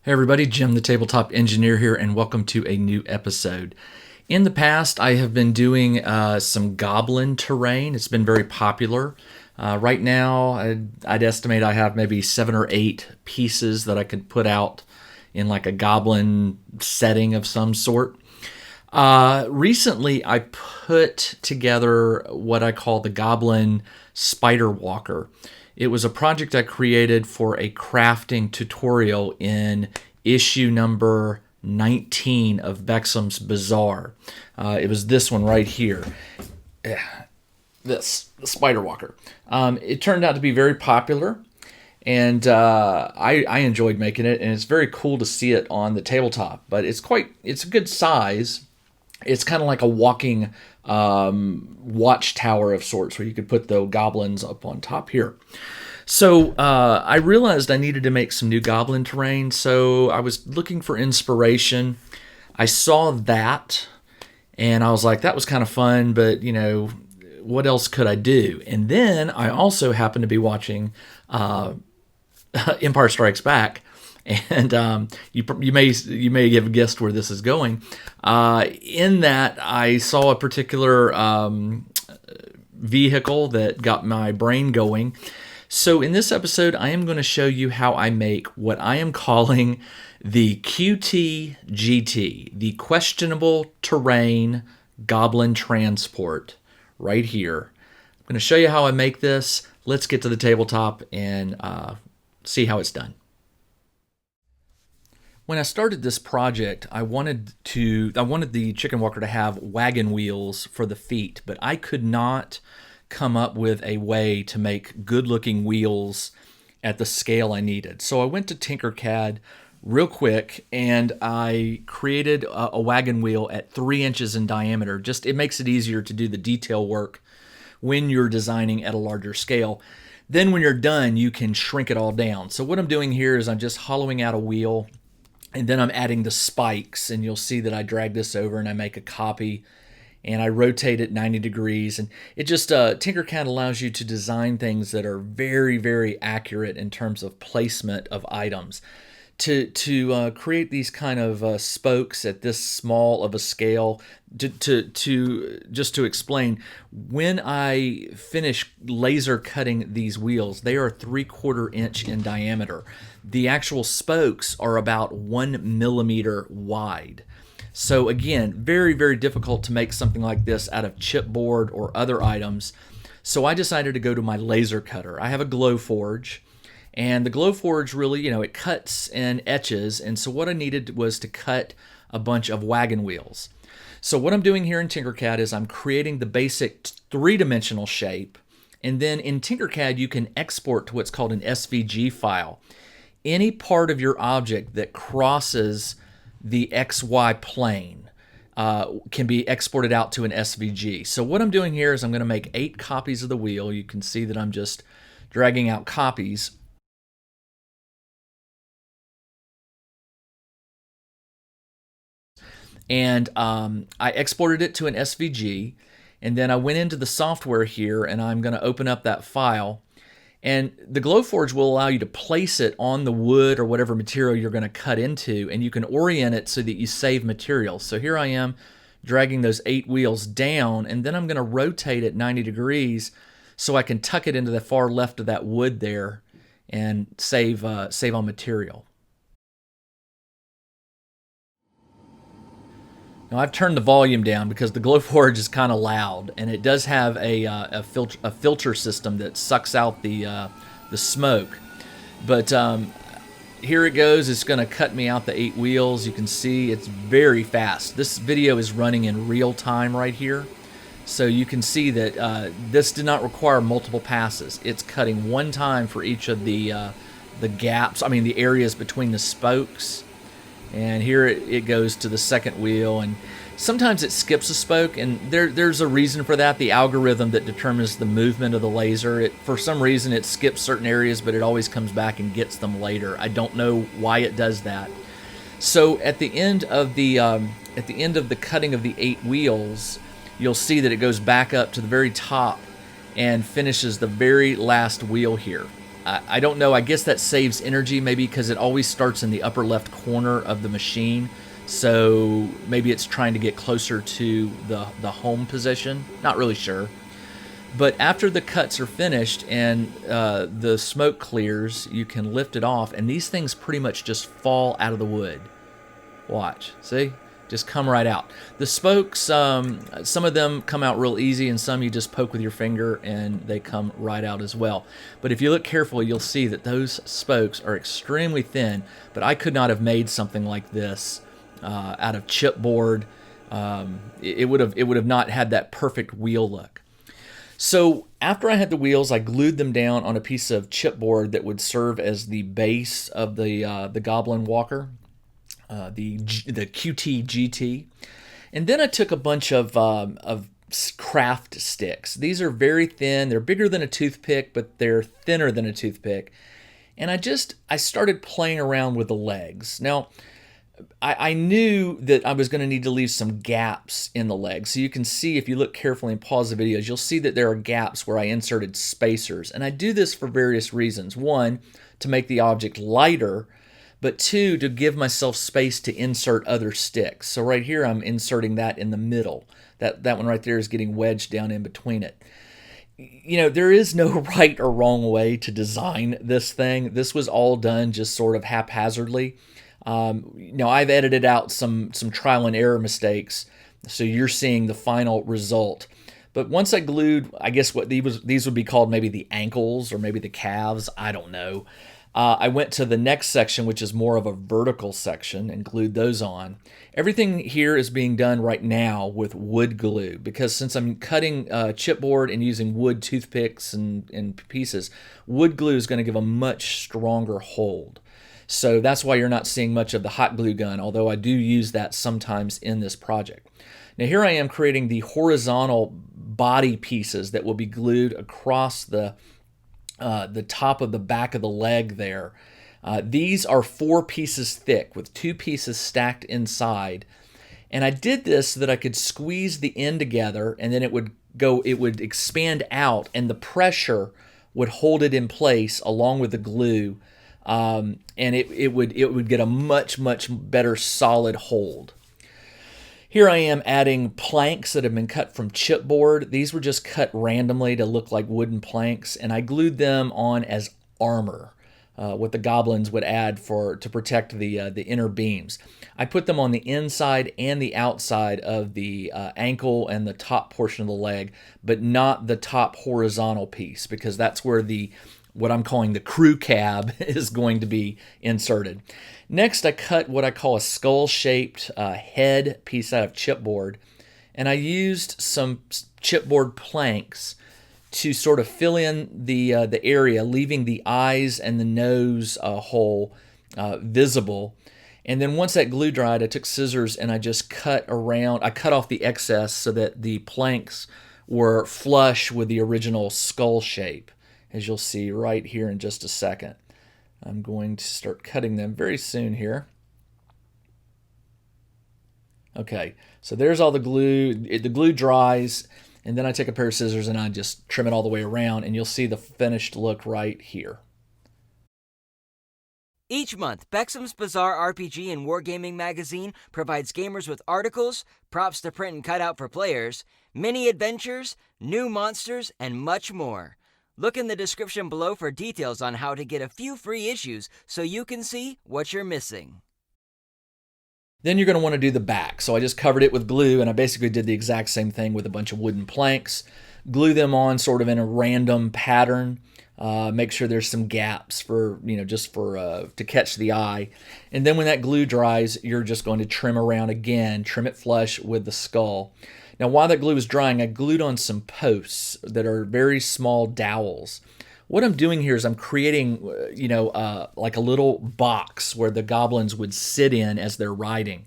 Hey everybody, Jim the Tabletop Engineer here, and welcome to a new episode. In the past, I have been doing some goblin terrain. It's been very popular. Right now, I'd estimate I have maybe 7 or 8 pieces that I could put out in like a goblin setting of some sort. Recently, I put together what I call the Goblin Spider Walker. It was a project I created for a crafting tutorial in issue number 19 of Bexham's Bazaar. It was this one right here. This, the Spider Walker. It turned out to be very popular, and I enjoyed making it, and it's very cool to see it on the tabletop. But it's a good size. It's kind of like a walking watchtower of sorts, where you could put the goblins up on top here. So I realized I needed to make some new goblin terrain, so I was looking for inspiration. I saw that, and I was like, that was kind of fun, but, you know, what else could I do? And then I also happened to be watching Empire Strikes Back, and you may have guessed where this is going. In that, I saw a particular vehicle that got my brain going. So in this episode, I am going to show you how I make what I am calling the QTGT, the Questionable Terrain Goblin Transport, right here. I'm going to show you how I make this. Let's get to the tabletop and see how it's done. When I started this project, I wanted the chicken walker to have wagon wheels for the feet, but I could not come up with a way to make good-looking wheels at the scale I needed. So I went to Tinkercad real quick, and I created a wagon wheel at 3 inches in diameter. It makes it easier to do the detail work when you're designing at a larger scale. Then when you're done, you can shrink it all down. So what I'm doing here is I'm just hollowing out a wheel, and then I'm adding the spikes, and you'll see that I drag this over and I make a copy, and I rotate it 90 degrees. And it just, Tinkercad allows you to design things that are very, very accurate in terms of placement of items. To create these kind of spokes at this small of a scale, just to explain, when I finish laser cutting these wheels, they are 3/4 inch in diameter. The actual spokes are about 1 millimeter wide. So again, very, very difficult to make something like this out of chipboard or other items. So I decided to go to my laser cutter. I have a glow forge. And the Glowforge really, it cuts and etches. And so what I needed was to cut a bunch of wagon wheels. So what I'm doing here in Tinkercad is I'm creating the basic 3-dimensional shape. And then in Tinkercad, you can export to what's called an SVG file. Any part of your object that crosses the XY plane can be exported out to an SVG. So what I'm doing here is I'm going to make 8 copies of the wheel. You can see that I'm just dragging out copies. And I exported it to an SVG, and then I went into the software here, and I'm going to open up that file. And the Glowforge will allow you to place it on the wood or whatever material you're going to cut into, and you can orient it so that you save material. So here I am dragging those 8 wheels down, and then I'm going to rotate it 90 degrees so I can tuck it into the far left of that wood there and save on material. Now I've turned the volume down because the Glowforge is kind of loud, and it does have a filter system that sucks out the smoke. But here it goes. It's going to cut me out the 8 wheels. You can see it's very fast. This video is running in real time right here. So you can see that this did not require multiple passes. It's cutting one time for each of the gaps, the areas between the spokes. And here it goes to the second wheel, and sometimes it skips a spoke, and there's a reason for that. The algorithm that determines the movement of the laser, for some reason it skips certain areas, but it always comes back and gets them later. I don't know why it does that. So at the end of the cutting of the 8 wheels, you'll see that it goes back up to the very top and finishes the very last wheel here. I don't know. I guess that saves energy, maybe because it always starts in the upper left corner of the machine. So maybe it's trying to get closer to the home position. Not really sure. But after the cuts are finished and the smoke clears, you can lift it off, and these things pretty much just fall out of the wood. Watch, see? Just come right out. The spokes, some of them come out real easy, and some you just poke with your finger and they come right out as well. But if you look carefully, you'll see that those spokes are extremely thin, but I could not have made something like this out of chipboard. It would have not had that perfect wheel look. So after I had the wheels, I glued them down on a piece of chipboard that would serve as the base of the Goblin walker. The QT GT, and then I took a bunch of craft sticks. These are very thin. They're bigger than a toothpick, but they're thinner than a toothpick. And I started playing around with the legs. Now, I knew that I was going to need to leave some gaps in the legs. So you can see, if you look carefully and pause the videos, you'll see that there are gaps where I inserted spacers. And I do this for various reasons. One, to make the object lighter, but two, to give myself space to insert other sticks. So right here, I'm inserting that in the middle. That one right there is getting wedged down in between it. You know, there is no right or wrong way to design this thing. This was all done just sort of haphazardly. I've edited out some trial and error mistakes, so you're seeing the final result. But once I glued, I guess what these would be called, maybe the ankles or maybe the calves, I don't know. I went to the next section, which is more of a vertical section, and glued those on. Everything here is being done right now with wood glue, because since I'm cutting chipboard and using wood toothpicks and pieces, wood glue is going to give a much stronger hold. So that's why you're not seeing much of the hot glue gun, although I do use that sometimes in this project. Now here I am creating the horizontal body pieces that will be glued across the top of the back of the leg there. These are 4 pieces thick with 2 pieces stacked inside. And I did this so that I could squeeze the end together, and then it would expand out, and the pressure would hold it in place along with the glue. And it would get a much better solid hold. Here I am adding planks that have been cut from chipboard. These were just cut randomly to look like wooden planks, and I glued them on as armor, what the goblins would add to protect the inner beams. I put them on the inside and the outside of the ankle and the top portion of the leg, but not the top horizontal piece, because that's where what I'm calling the crew cab is going to be inserted. Next, I cut what I call a skull-shaped head piece out of chipboard, and I used some chipboard planks to sort of fill in the area, leaving the eyes and the nose hole visible. And then once that glue dried, I took scissors and I just cut off the excess so that the planks were flush with the original skull shape, as you'll see right here in just a second. I'm going to start cutting them very soon here. Okay, so there's all the glue. The glue dries, and then I take a pair of scissors and I just trim it all the way around, and you'll see the finished look right here. Each month, Bexham's Bizarre RPG and Wargaming magazine provides gamers with articles, props to print and cut out for players, mini adventures, new monsters, and much more. Look in the description below for details on how to get a few free issues so you can see what you're missing. Then you're going to want to do the back. So I just covered it with glue, and I basically did the exact same thing with a bunch of wooden planks. Glue them on sort of in a random pattern. Make sure there's some gaps for, to catch the eye. And then when that glue dries, you're just going to trim around again, trim it flush with the skull. Now, while that glue is drying, I glued on some posts that are very small dowels. What I'm doing here is I'm creating, like a little box where the goblins would sit in as they're riding.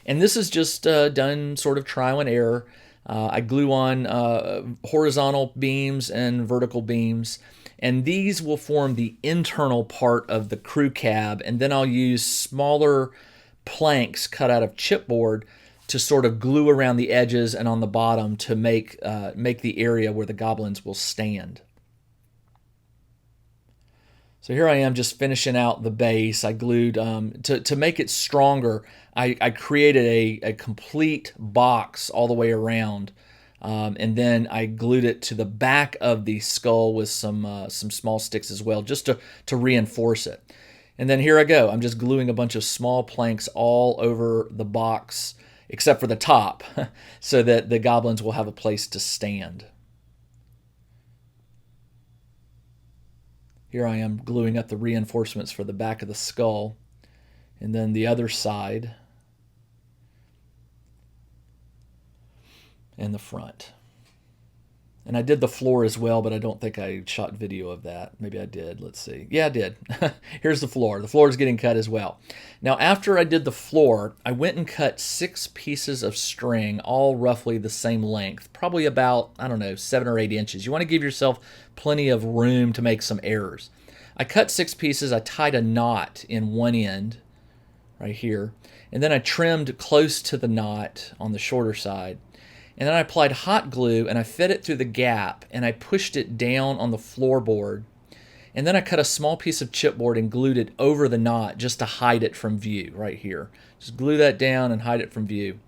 And this is just done sort of trial and error. I glue on horizontal beams and vertical beams, and these will form the internal part of the crew cab, and then I'll use smaller planks cut out of chipboard to sort of glue around the edges and on the bottom to make the area where the goblins will stand. So here I am just finishing out the base. I glued, to make it stronger, I created a complete box all the way around. And then I glued it to the back of the skull with some small sticks as well, just to reinforce it. And then here I go. I'm just gluing a bunch of small planks all over the box, except for the top, so that the goblins will have a place to stand. Here I am gluing up the reinforcements for the back of the skull, and then the other side and the front. And I did the floor as well, but I don't think I shot video of that. Maybe I did. Let's see. Yeah, I did. Here's the floor. The floor is getting cut as well. Now, after I did the floor, I went and cut 6 pieces of string, all roughly the same length, probably about, I don't know, 7 or 8 inches. You want to give yourself plenty of room to make some errors. I cut 6 pieces. I tied a knot in one end right here, and then I trimmed close to the knot on the shorter side. And then I applied hot glue and I fed it through the gap and I pushed it down on the floorboard. And then I cut a small piece of chipboard and glued it over the knot just to hide it from view right here. Just glue that down and hide it from view.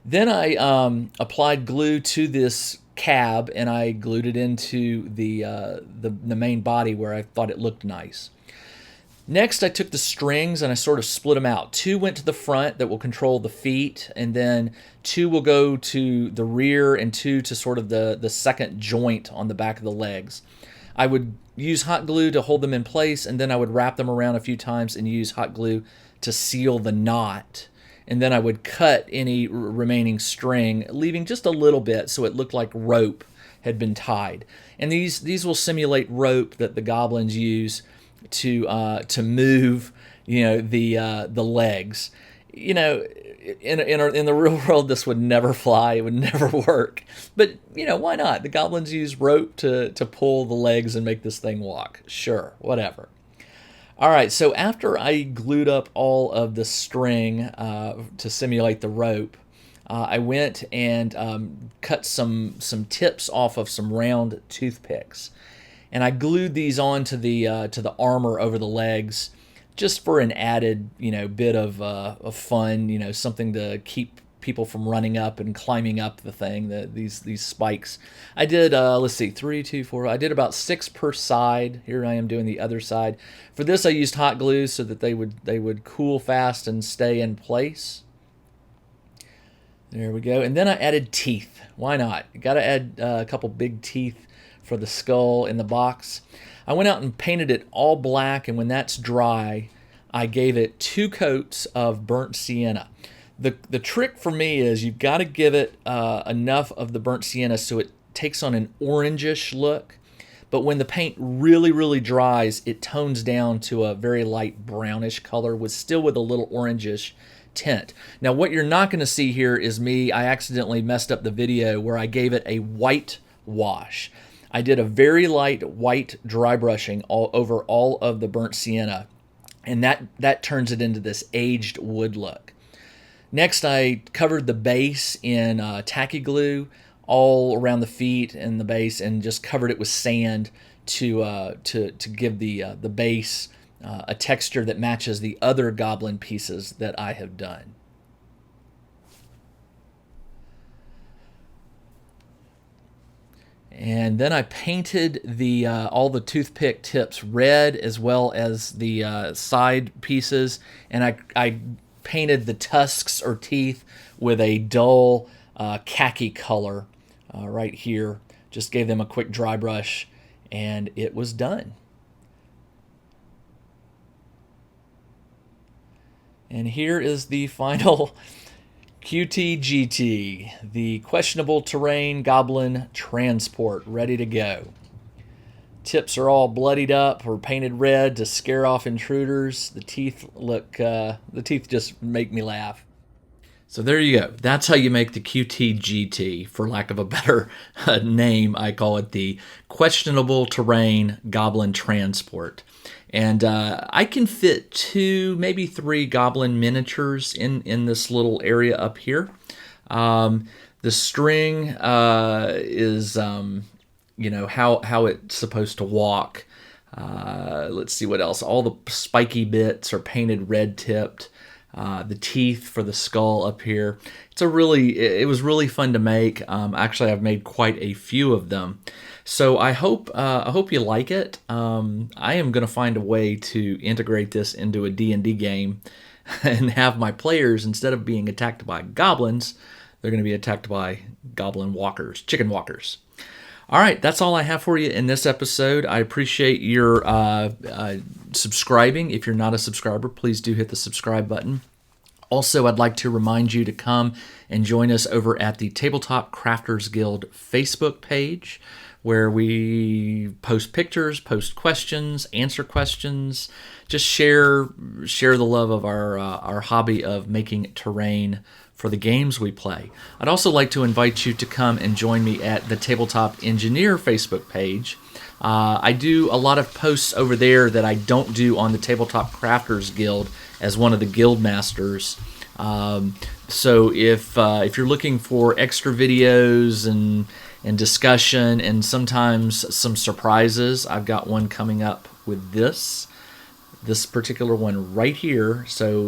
Then I applied glue to this cab and I glued it into the main body where I thought it looked nice. Next, I took the strings and I sort of split them out. 2 went to the front that will control the feet, and then 2 will go to the rear and 2 to sort of the second joint on the back of the legs. I would use hot glue to hold them in place, and then I would wrap them around a few times and use hot glue to seal the knot. And then I would cut any remaining string, leaving just a little bit so it looked like rope had been tied. And these will simulate rope that the goblins use to move, the legs. In the real world, this would never fly. It would never work. But why not? The goblins use rope to pull the legs and make this thing walk. Sure, whatever. All right. So after I glued up all of the string to simulate the rope, I went and cut some tips off of some round toothpicks. And I glued these onto the armor over the legs, just for an added bit of fun, something to keep people from running up and climbing up the thing. These spikes. I did let's see, 3, 2, 4. I did about 6 per side. Here I am doing the other side. For this, I used hot glue so that they would cool fast and stay in place. There we go. And then I added teeth. Why not? You got to add a couple big teeth for the skull in the box. I went out and painted it all black, and when that's dry, I gave it 2 coats of burnt sienna. The trick for me is you've got to give it enough of the burnt sienna so it takes on an orangish look, but when the paint really, really dries, it tones down to a very light brownish color with a little orangish tint. Now, what you're not going to see here is I accidentally messed up the video where I gave it a white wash. I did a very light white dry brushing all over all of the burnt sienna, and that turns it into this aged wood look. Next, I covered the base in tacky glue all around the feet and the base, and just covered it with sand to give the base a texture that matches the other goblin pieces that I have done. And then I painted all the toothpick tips red, as well as the side pieces, and I painted the tusks or teeth with a dull khaki color right here. Just gave them a quick dry brush, and it was done. And here is the final QTGT, the questionable terrain goblin transport, ready to go. Tips are all bloodied up or painted red to scare off intruders. The teeth just make me laugh. So there you go. That's how you make the QTGT. For lack of a better name, I call it the questionable terrain goblin transport. And I can fit 2, maybe 3 goblin miniatures in this little area up here. The string is, how it's supposed to walk. Let's see what else. All the spiky bits are painted red tipped. The teeth for the skull up here. It was really fun to make. Actually, I've made quite a few of them. So I hope you like it. I am going to find a way to integrate this into a D&D game and have my players, instead of being attacked by goblins, they're going to be attacked by goblin walkers, chicken walkers. All right, that's all I have for you in this episode. I appreciate your subscribing. If you're not a subscriber, please do hit the subscribe button. Also, I'd like to remind you to come and join us over at the Tabletop Crafters Guild Facebook page, where we post pictures, post questions, answer questions, just share the love of our hobby of making terrain for the games we play. I'd also like to invite you to come and join me at the Tabletop Engineer Facebook page. I do a lot of posts over there that I don't do on the Tabletop Crafters Guild as one of the guild masters. So if you're looking for extra videos and discussion and sometimes some surprises, I've got one coming up with this particular one right here. So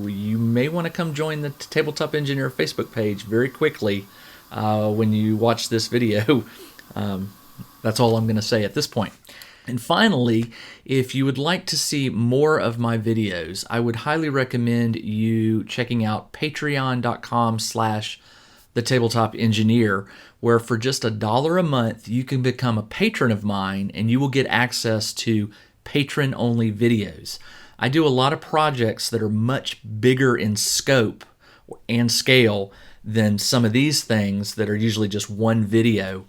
you may want to come join the Tabletop Engineer Facebook page very quickly when you watch this video. That's all I'm going to say at this point. And finally, if you would like to see more of my videos, I would highly recommend you checking out patreon.com/thetabletop-engineer, where for just $1 a month, you can become a patron of mine and you will get access to patron-only videos. I do a lot of projects that are much bigger in scope and scale than some of these things that are usually just one video,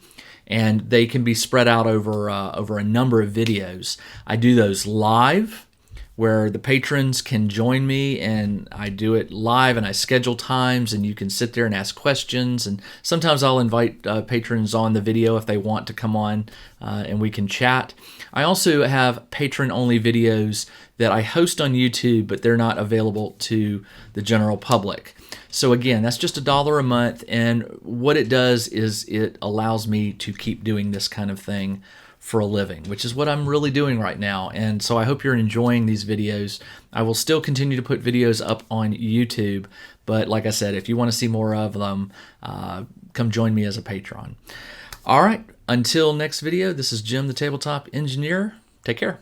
and they can be spread out over a number of videos. I do those live, where the patrons can join me, and I do it live, and I schedule times, and you can sit there and ask questions, and sometimes I'll invite patrons on the video if they want to come on, and we can chat. I also have patron-only videos that I host on YouTube, but they're not available to the general public. So again, that's just $1 a month, and what it does is it allows me to keep doing this kind of thing for a living, which is what I'm really doing right now. And so I hope you're enjoying these videos. I will still continue to put videos up on YouTube, but like I said, if you want to see more of them, come join me as a patron. All right, until next video, this is Jim the Tabletop Engineer. Take care.